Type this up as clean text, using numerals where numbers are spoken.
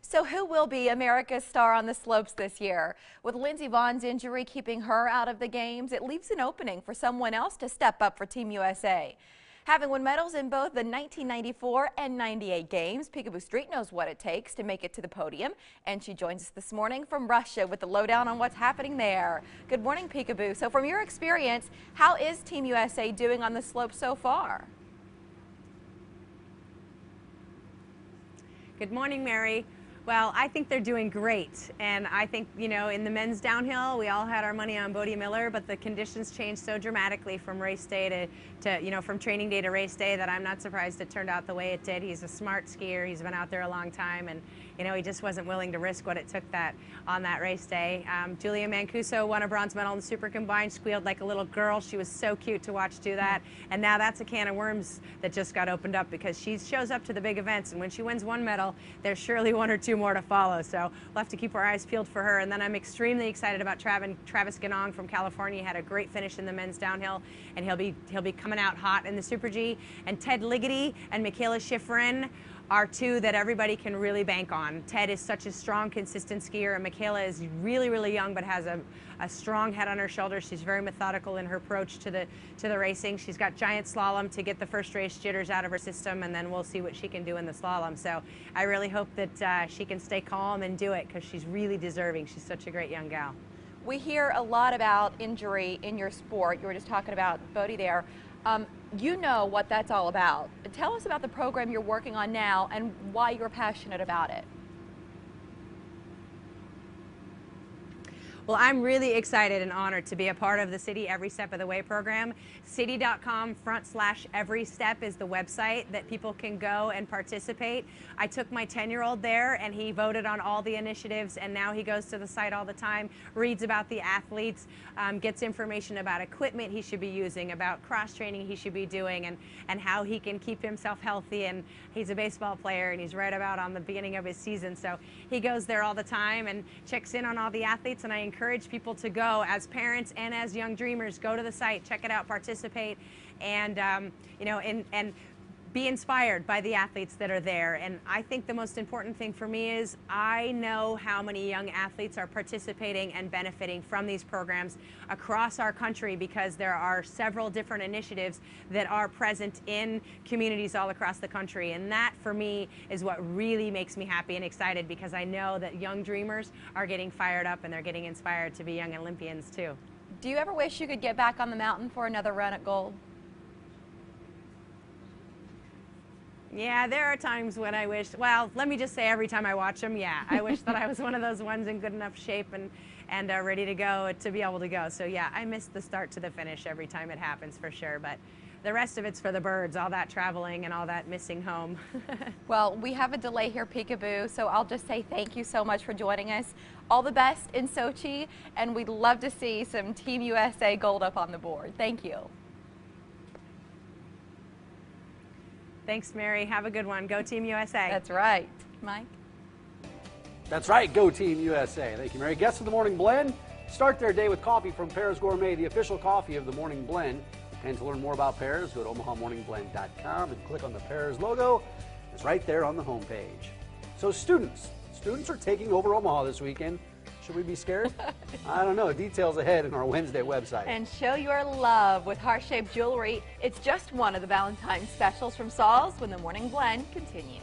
So who will be America's star on the slopes this year? With Lindsey Vogn's injury keeping her out of the games, it leaves an opening for someone else to step up for Team USA. Having won medals in both the 1994 and 98 games, Picabo Street knows what it takes to make it to the podium, and she joins us this morning from Russia with the lowdown on what's happening there. Good morning, Picabo. So from your experience, how is Team USA doing on the slopes so far? Good morning, Mary. Well, I think they're doing great, and I think, you know, in the men's downhill, we all had our money on Bodie Miller, but the conditions changed so dramatically from race day to from training day to race day that I'm not surprised it turned out the way it did. He's a smart skier. He's been out there a long time, and he just wasn't willing to risk what it took on that race day. Julia Mancuso won a bronze medal in the super combined, squealed like a little girl. She was so cute to watch do that, and now that's a can of worms that just got opened up because she shows up to the big events, and when she wins one medal, there's surely one or two more to follow. So we'll have to keep our eyes peeled for her. And then I'm extremely excited about Travis Ganong from California. He had a great finish in the men's downhill, and he'll be coming out hot in the Super G. And Ted Ligety and Michaela Schifrin are two that everybody can really bank on. Ted is such a strong, consistent skier, and Michaela is really, really young but has a strong head on her shoulders. She's very methodical in her approach to the racing. She's got giant slalom to get the first race jitters out of her system, and then we'll see what she can do in the slalom. So I really hope that she can stay calm and do it because she's really deserving. She's such a great young gal. We hear a lot about injury in your sport. You were just talking about Bodie there. You know what that's all about. Tell us about the program you're working on now and why you're passionate about it. Well, I'm really excited and honored to be a part of the City Every Step of the Way program. City.com/everystep is the website that people can go and participate. I took my 10-year-old there, and he voted on all the initiatives, and now he goes to the site all the time, reads about the athletes, gets information about equipment he should be using, about cross-training he should be doing, and how he can keep himself healthy. And he's a baseball player, and he's right about on the beginning of his season, so he goes there all the time and checks in on all the athletes, and I encourage people to go as parents and as young dreamers. Go to the site, check it out, participate, and and be inspired by the athletes that are there. And I think the most important thing for me is I know how many young athletes are participating and benefiting from these programs across our country, because there are several different initiatives that are present in communities all across the country. And that, for me, is what really makes me happy and excited, because I know that young dreamers are getting fired up and they're getting inspired to be young Olympians too. Do you ever wish you could get back on the mountain for another run at gold? Yeah, there are times when I wish, well, let me just say every time I watch them, yeah, I wish that I was one of those ones in good enough shape and ready to go to be able to go. So yeah, I miss the start to the finish every time it happens for sure, but the rest of it's for the birds, all that traveling and all that missing home. Well, we have a delay here, Picabo, so I'll just say thank you so much for joining us. All the best in Sochi, and we'd love to see some Team USA gold up on the board. Thank you. Thanks, Mary. Have a good one. Go Team USA. That's right. Mike? That's right. Go Team USA. Thank you, Mary. Guests of the Morning Blend start their day with coffee from Pears Gourmet, the official coffee of the Morning Blend. And to learn more about Pears, go to OmahaMorningBlend.com and click on the Pears logo. It's right there on the homepage. So students are taking over Omaha this weekend. Should we be scared? I don't know. Details ahead in our Wednesday website. And show your love with heart-shaped jewelry. It's just one of the Valentine's specials from Saul's when the Morning Blend continues.